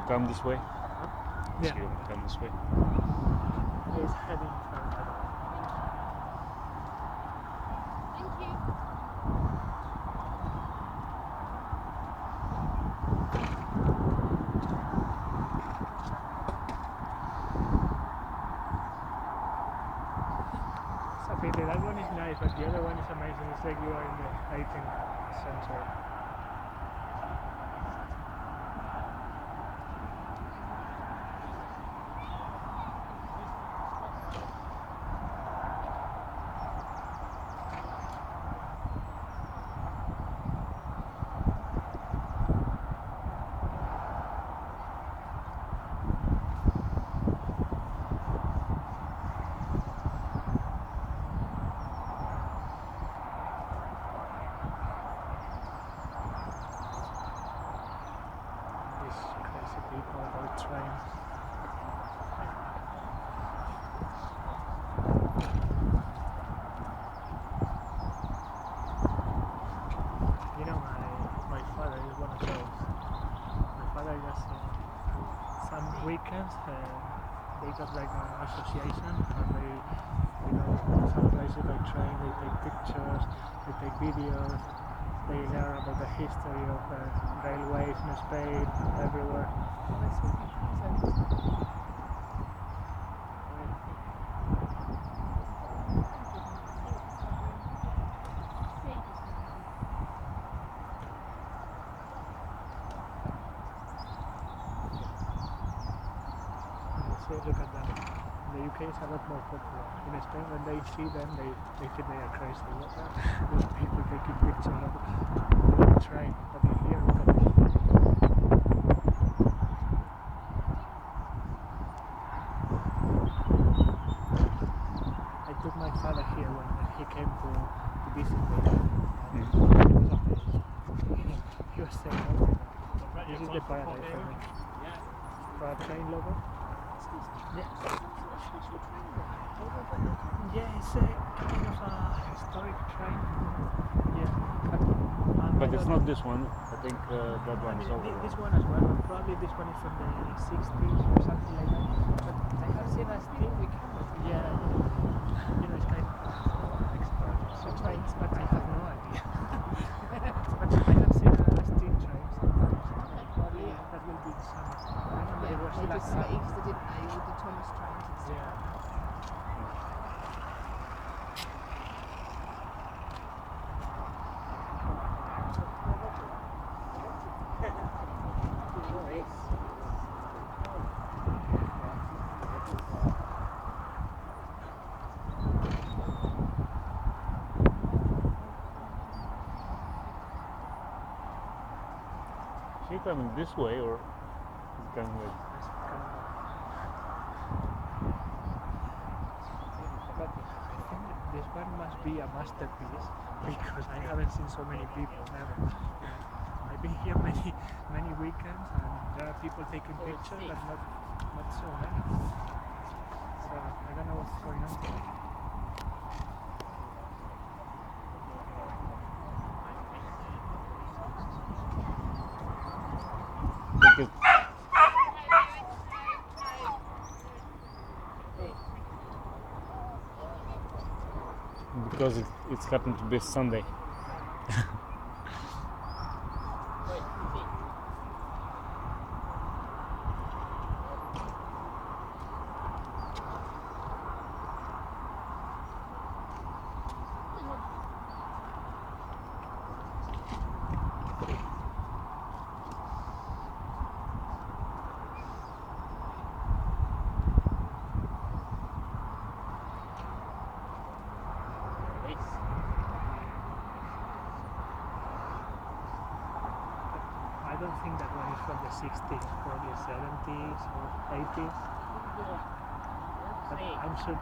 come this way? Yeah. She will come this way. He's heading further. Thank you. It's a pity. That one is nice, but the other one is amazing. It's like you are in the 18th century. These crazy people about trains. You know, my father is one of those. My father just some weekends they got like an association and they go some places by train. They take pictures, they take videos. They learn about the history of railways in Spain, everywhere. So look at them. The UK is a lot more popular. In Spain, when they see them, they think they are crazy. Those people taking pictures of the train. But here, look at this. I took my father here when he came to visit me. And he was amazed. He was saying, "Oh, this is the paradise for me." For a train lover? Yeah. Yeah, it's a kind of a historic train. Yeah. But it's not this one. I think that one is over. This one as well, but probably this one is from the 60s or something like that. But I have seen a steam. Yeah, you know, it's kind of extra trains, but I have no idea. But I have seen a steam train sometimes. Probably that will be some. I remember it was They last just summer. raised, didn't they, with the Thomas trains and stuff. Yeah. She coming this way or is coming like Let's come back. But I think this one must be a masterpiece because I haven't seen so many people ever. I've been here many weekends and there are people taking pictures, but not so many. So I don't know what's going on. I think because it's happened to be Sunday. I don't think that one is from the 60s, probably 70s or 80s. But I'm sure